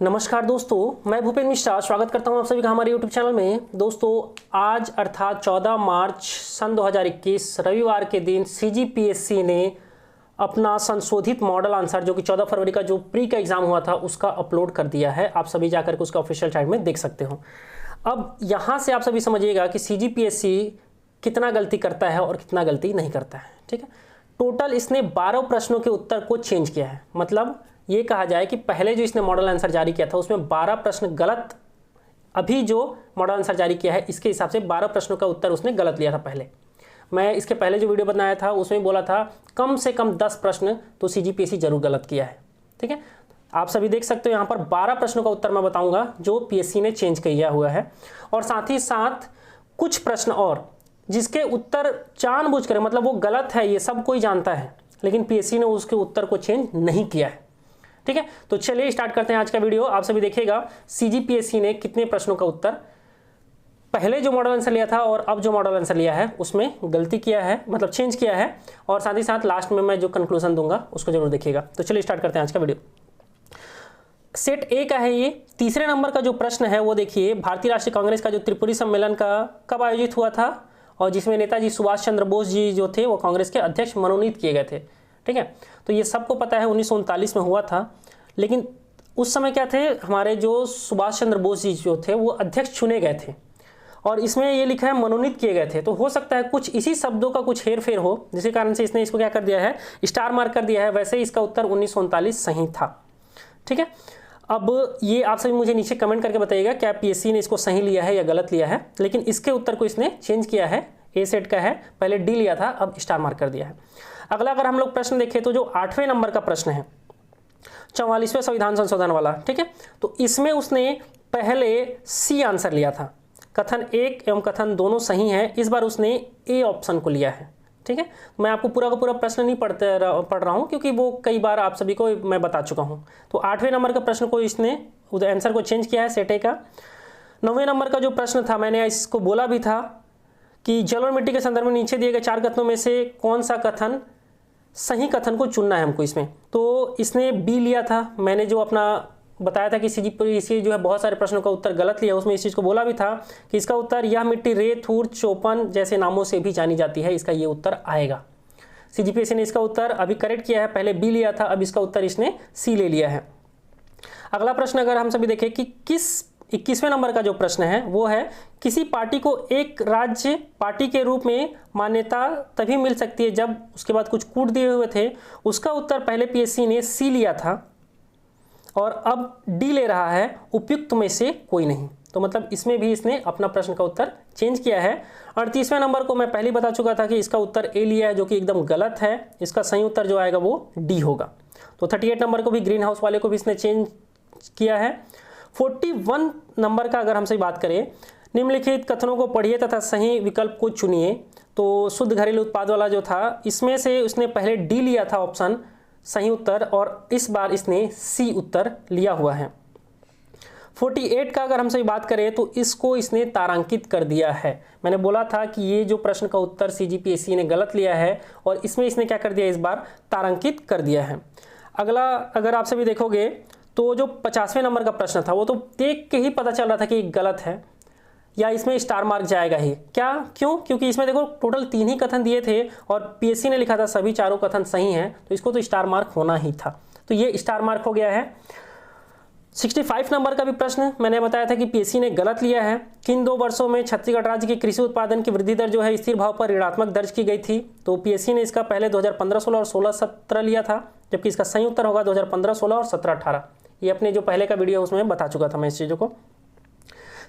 नमस्कार दोस्तों, मैं भूपेंद्र मिश्रा स्वागत करता हूं आप सभी का हमारे YouTube चैनल में। दोस्तों, आज अर्थात 14 मार्च सन 2021 रविवार के दिन CGPSC ने अपना संशोधित मॉडल आंसर जो कि 14 फरवरी का जो प्री का एग्जाम हुआ था उसका अपलोड कर दिया है। आप सभी जाकर के उसका ऑफिशियल साइट में देख सकते हो। अब यहाँ से आप सभी समझिएगा कि CGPSC कितना गलती करता है और कितना गलती नहीं करता है। ठीक है, टोटल इसने 12 प्रश्नों के उत्तर को चेंज किया है। मतलब ये कहा जाए कि पहले जो इसने मॉडल आंसर जारी किया था उसमें 12 प्रश्न गलत, अभी जो मॉडल आंसर जारी किया है इसके हिसाब से 12 प्रश्नों का उत्तर उसने गलत लिया था। पहले मैं इसके पहले जो वीडियो बनाया था उसमें बोला था कम से कम 10 प्रश्न तो CGPSC जरूर गलत किया है। ठीक है, आप सभी देख सकते हो यहाँ पर 12 प्रश्नों का उत्तर मैं बताऊंगा जो PSC ने चेंज किया हुआ है, और साथ ही साथ कुछ प्रश्न और जिसके उत्तर जानबूझकर, मतलब वो गलत है ये सब कोई जानता है, लेकिन PSC ने उसके उत्तर को चेंज नहीं किया है। ठीक है, तो चलिए स्टार्ट करते हैं आज का वीडियो। आप सभी देखिएगा CGPSC ने कितने प्रश्नों का उत्तर पहले जो मॉडल आंसर लिया था और अब जो मॉडल आंसर लिया है उसमें गलती किया है, मतलब चेंज किया है, और साथ ही साथ लास्ट में मैं जो कंक्लूजन दूंगा उसको जरूर देखिएगा। तो चलिए स्टार्ट करते हैं आज का वीडियो। सेट ए का है ये। तीसरे नंबर का जो प्रश्न है वो देखिए, भारतीय राष्ट्रीय कांग्रेस का जो त्रिपुरी सम्मेलन का कब आयोजित हुआ था, और जिसमें नेताजी सुभाष चंद्र बोस जी जो थे वो कांग्रेस के अध्यक्ष मनोनीत किए गए थे। ठीक है, तो ये सबको पता है 1939 में हुआ था, लेकिन उस समय क्या थे, हमारे जो सुभाष चंद्र बोस जी जो थे वो अध्यक्ष चुने गए थे, और इसमें ये लिखा है मनोनीत किए गए थे। तो हो सकता है कुछ इसी शब्दों का कुछ हेर फेर हो, जिसके कारण से इसने इसको क्या कर दिया है, स्टार मार्क कर दिया है। वैसे ही इसका उत्तर 1939 सही था। ठीक है, अब ये आप सभी मुझे नीचे कमेंट करके बताइएगा क्या PSC ने इसको सही लिया है या गलत लिया है। लेकिन इसके उत्तर को इसने चेंज किया है। ए सेट का है, पहले डी लिया था, अब स्टार मार्क कर दिया है। अगला अगर हम लोग प्रश्न देखें तो जो 8वें नंबर का प्रश्न है 44वें संविधान संशोधन वाला, ठीक है, तो इसमें उसने पहले सी आंसर लिया था। कथन 1 एवं कथन दोनों सही हैं, इस बार उसने ए ऑप्शन को लिया है। ठीक है, मैं आपको पूरा का पूरा प्रश्न नहीं पढ़ रहा हूँ क्योंकि वो कई बार आप सभी को मैं बता चुका हूँ। तो 8वें नंबर का प्रश्न को इसने आंसर को चेंज किया है सेट ए का। 9वें नंबर का जो प्रश्न था, मैंने इसको बोला भी था कि जल और मिट्टी के संदर्भ में नीचे दिए गए 4 कथनों में से कौन सा कथन सही कथन को चुनना है हमको इसमें, तो इसने बी लिया था। मैंने जो अपना बताया था कि CGPSC जो है बहुत सारे प्रश्नों का उत्तर गलत लिया, उसमें इस चीज़ को बोला भी था कि इसका उत्तर यह मिट्टी रेत, थूर, चौपन जैसे नामों से भी जानी जाती है, इसका ये उत्तर आएगा। CGPSC ने इसका उत्तर अभी करेक्ट किया है, पहले बी लिया था, अब इसका उत्तर इसने सी ले लिया है। अगला प्रश्न अगर हम सभी देखें कि किस 21वें नंबर का जो प्रश्न है वो है, किसी पार्टी को एक राज्य पार्टी के रूप में मान्यता तभी मिल सकती है जब उसके बाद कुछ कूट दिए हुए थे। उसका उत्तर पहले PSC ने सी लिया था और अब डी ले रहा है, उपयुक्त में से कोई नहीं। तो मतलब इसमें भी इसने अपना प्रश्न का उत्तर चेंज किया है। 38वें नंबर को मैं पहले बता चुका था कि इसका उत्तर ए लिया है, जो कि एकदम गलत है। इसका सही उत्तर जो आएगा वो डी होगा। तो 38 नंबर को भी, ग्रीन हाउस वाले को भी इसने चेंज किया है। 41 नंबर का अगर हमसे बात करें, निम्नलिखित कथनों को पढ़िए तथा सही विकल्प को चुनिए। तो शुद्ध घरेलू उत्पाद वाला जो था, इसमें से उसने पहले डी लिया था ऑप्शन सही उत्तर, और इस बार इसने सी उत्तर लिया हुआ है। 48 का अगर हमसे बात करें तो इसको इसने तारांकित कर दिया है। मैंने बोला था कि ये जो प्रश्न का उत्तर CGPSC ने गलत लिया है, और इसमें इसने क्या कर दिया, इस बार तारांकित कर दिया है। अगला अगर आप सभी देखोगे तो जो 50वें नंबर का प्रश्न था वो तो देख के ही पता चल रहा था कि गलत है, या इसमें स्टार मार्क जाएगा ही। क्या, क्यों? क्योंकि इसमें देखो टोटल 3 ही कथन दिए थे और PSC ने लिखा था सभी 4 कथन सही हैं, तो इसको तो स्टार मार्क होना ही था। तो ये स्टार मार्क हो गया है। 65 नंबर का भी प्रश्न मैंने बताया था कि PSC ने गलत लिया है। किन 2 वर्षों में छत्तीसगढ़ राज्य की कृषि उत्पादन की वृद्धि दर जो है स्थिर भाव पर ऋणात्मक दर्ज की गई थी। तो PSC ने इसका पहले 2015-16 और 16-17 लिया था, जबकि इसका सही उत्तर होगा 2015-16 और 17-18। ये अपने जो पहले का वीडियो उसमें बता चुका था मैं इस चीज़ों को।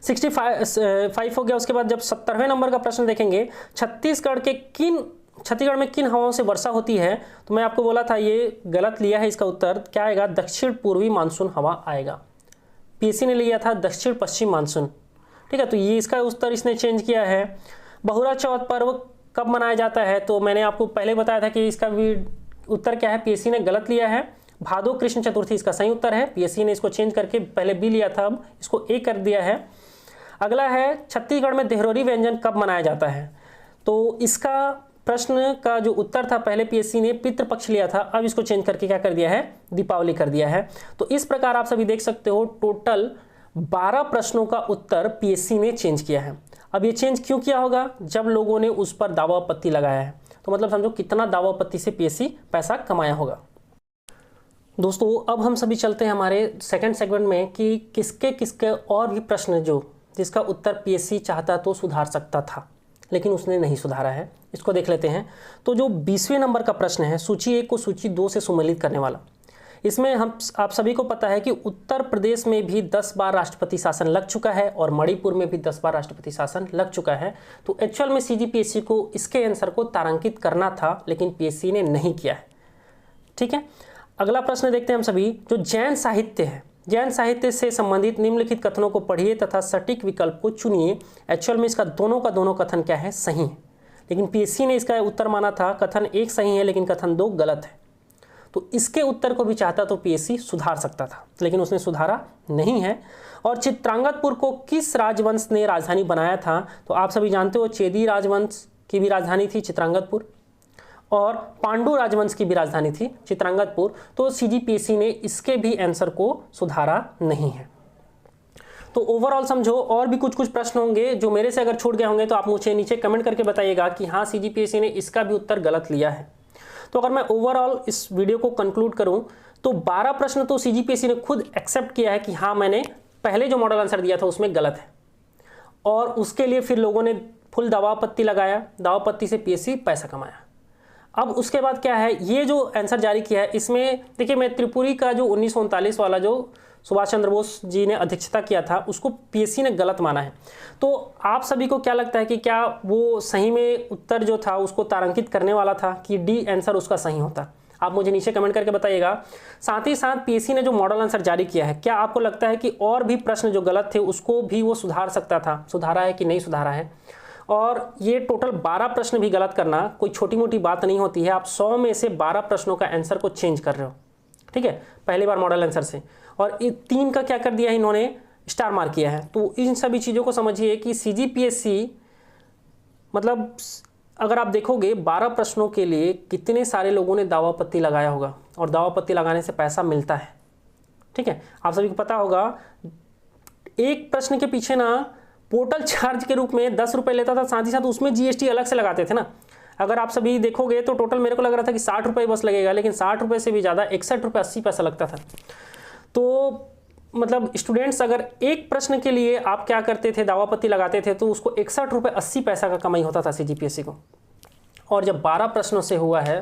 65 हो गया। उसके बाद जब 70वें नंबर का प्रश्न देखेंगे, छत्तीसगढ़ में किन हवाओं से वर्षा होती है, तो मैं आपको बोला था ये गलत लिया है। इसका उत्तर क्या आएगा, दक्षिण पूर्वी मानसून हवा आएगा। PSC ने लिया था दक्षिण पश्चिम मानसून। ठीक है, तो ये इसका उत्तर इसने चेंज किया है। बहुरा चौथ पर्व कब मनाया जाता है, तो मैंने आपको पहले बताया था कि इसका भी उत्तर क्या है, PSC ने गलत लिया है। भादो कृष्ण चतुर्थी इसका सही उत्तर है। PSC ने इसको चेंज करके पहले बी लिया था, अब इसको ए कर दिया है। अगला है, छत्तीसगढ़ में देहरोरी व्यंजन कब मनाया जाता है, तो इसका प्रश्न का जो उत्तर था पहले पीएससी ने पितृपक्ष लिया था, अब इसको चेंज करके क्या कर दिया है, दीपावली कर दिया है। तो इस प्रकार आप सभी देख सकते हो टोटल 12 प्रश्नों का उत्तर पीएससी ने चेंज किया है। अब ये चेंज क्यों किया होगा, जब लोगों ने उस पर दावा आपत्ति लगाया है। तो मतलब समझो कितना दावा आपत्ति से पीएससी पैसा कमाया होगा। दोस्तों अब हम सभी चलते हैं हमारे सेकंड सेगमेंट में कि किसके किसके और भी प्रश्न जो जिसका उत्तर पीएससी चाहता तो सुधार सकता था लेकिन उसने नहीं सुधारा है, इसको देख लेते हैं। तो जो 20वें नंबर का प्रश्न है, सूची 1 को सूची 2 से सम्मिलित करने वाला, इसमें आप सभी को पता है कि उत्तर प्रदेश में भी 10 बार राष्ट्रपति शासन लग चुका है और मणिपुर में भी 10 बार राष्ट्रपति शासन लग चुका है। तो एक्चुअल में सीजीपीएससी को इसके आंसर को तारांकित करना था लेकिन पीएससी ने नहीं किया है। ठीक है, अगला प्रश्न देखते हैं हम सभी। जो जैन साहित्य है, जैन साहित्य से संबंधित निम्नलिखित कथनों को पढ़िए तथा सटीक विकल्प को चुनिए। एक्चुअल में इसका दोनों का दोनों कथन क्या है, सही है, लेकिन पीएससी ने इसका उत्तर माना था कथन 1 सही है लेकिन कथन 2 गलत है। तो इसके उत्तर को भी चाहता तो पीएससी सुधार सकता था लेकिन उसने सुधारा नहीं है। और चित्रांगदपुर को किस राजवंश ने राजधानी बनाया था, तो आप सभी जानते हो चेदी राजवंश की भी राजधानी थी चित्रांगदपुर और पांडु राजवंश की भी राजधानी थी चित्रांगदपुर। तो सीजीपीएससी ने इसके भी आंसर को सुधारा नहीं है। तो ओवरऑल समझो और भी कुछ प्रश्न होंगे जो मेरे से अगर छूट गए होंगे तो आप मुझे नीचे कमेंट करके बताइएगा कि हाँ सीजीपीएससी ने इसका भी उत्तर गलत लिया है। तो अगर मैं ओवरऑल इस वीडियो को कंक्लूड करूं तो 12 प्रश्न तो सीजीपीएससी ने खुद एक्सेप्ट किया है कि हाँ मैंने पहले जो मॉडल आंसर दिया था उसमें गलत है, और उसके लिए फिर लोगों ने फुल दावापत्ति लगाया, दावापत्ति से पीएससी पैसा कमाया। अब उसके बाद क्या है, ये जो आंसर जारी किया है इसमें देखिए मैं त्रिपुरी का जो 1939 वाला जो सुभाष चंद्र बोस जी ने अध्यक्षता किया था उसको पीएससी ने गलत माना है। तो आप सभी को क्या लगता है कि क्या वो सही में उत्तर जो था उसको तारांकित करने वाला था कि डी आंसर उसका सही होता? आप मुझे नीचे कमेंट करके बताइएगा। साथ ही साथ पीएससी ने जो मॉडल आंसर जारी किया है, क्या आपको लगता है कि और भी प्रश्न जो गलत थे उसको भी वो सुधार सकता था, सुधारा है कि नहीं सुधारा है? और ये टोटल 12 प्रश्न भी गलत करना कोई छोटी मोटी बात नहीं होती है। आप 100 में से 12 प्रश्नों का आंसर को चेंज कर रहे हो, ठीक है, पहली बार मॉडल आंसर से, और 3 का क्या कर दिया है इन्होंने, स्टार मार्क किया है। तो इन सभी चीज़ों को समझिए कि सीजीपीएससी मतलब अगर आप देखोगे 12 प्रश्नों के लिए कितने सारे लोगों ने दावापत्ति लगाया होगा, और दावापत्ति लगाने से पैसा मिलता है। ठीक है, आप सभी को पता होगा एक प्रश्न के पीछे ना पोर्टल चार्ज के रूप में 10 रुपये लेता था, साथ ही साथ उसमें जीएसटी अलग से लगाते थे ना। अगर आप सभी देखोगे तो टोटल मेरे को लग रहा था कि 60 रुपये बस लगेगा, लेकिन 60 रुपये से भी ज़्यादा 61 रुपये 80 पैसा लगता था। तो मतलब स्टूडेंट्स अगर एक प्रश्न के लिए आप क्या करते थे, दावापत्ति लगाते थे, तो उसको 61 रुपये 80 पैसा का कमाई होता था सीजीपीएससी को। और जब 12 प्रश्नों से हुआ है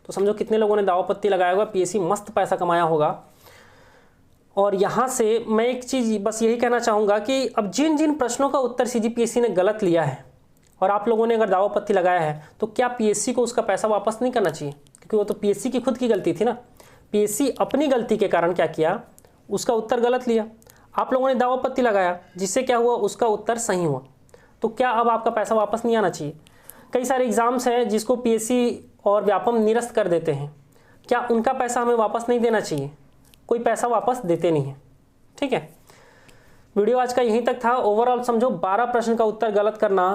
तो समझो कितने लोगों ने दावापत्ति लगाया होगा, पीएससी मस्त पैसा कमाया होगा। और यहाँ से मैं एक चीज़ बस यही कहना चाहूँगा कि अब जिन जिन प्रश्नों का उत्तर सीजीपीएससी ने गलत लिया है और आप लोगों ने अगर दावापत्ति लगाया है, तो क्या पीएससी को उसका पैसा वापस नहीं करना चाहिए? क्योंकि वो तो पीएससी की खुद की गलती थी ना। पीएससी अपनी गलती के कारण क्या किया, उसका उत्तर गलत लिया। आप लोगों ने दावापत्ति लगाया जिससे क्या हुआ, उसका उत्तर सही हुआ। तो क्या अब आपका पैसा वापस नहीं आना चाहिए? कई सारे एग्जाम्स हैं जिसको पीएससी और व्यापम निरस्त कर देते हैं, क्या उनका पैसा हमें वापस नहीं देना चाहिए? कोई पैसा वापस देते नहीं है। ठीक है, वीडियो आज का यहीं तक था। ओवरऑल समझो 12 प्रश्न का उत्तर गलत करना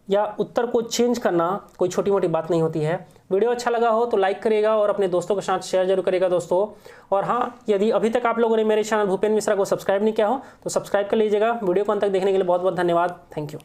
या उत्तर को चेंज करना कोई छोटी मोटी बात नहीं होती है। वीडियो अच्छा लगा हो तो लाइक करिएगा और अपने दोस्तों के साथ शेयर जरूर करिएगा दोस्तों। और हाँ, यदि अभी तक आप लोगों ने मेरे चैनल भूपेंद्र मिश्रा को सब्सक्राइब नहीं किया हो तो सब्सक्राइब कर लीजिएगा। वीडियो को अंत तक देखने के लिए बहुत बहुत धन्यवाद। Thank you.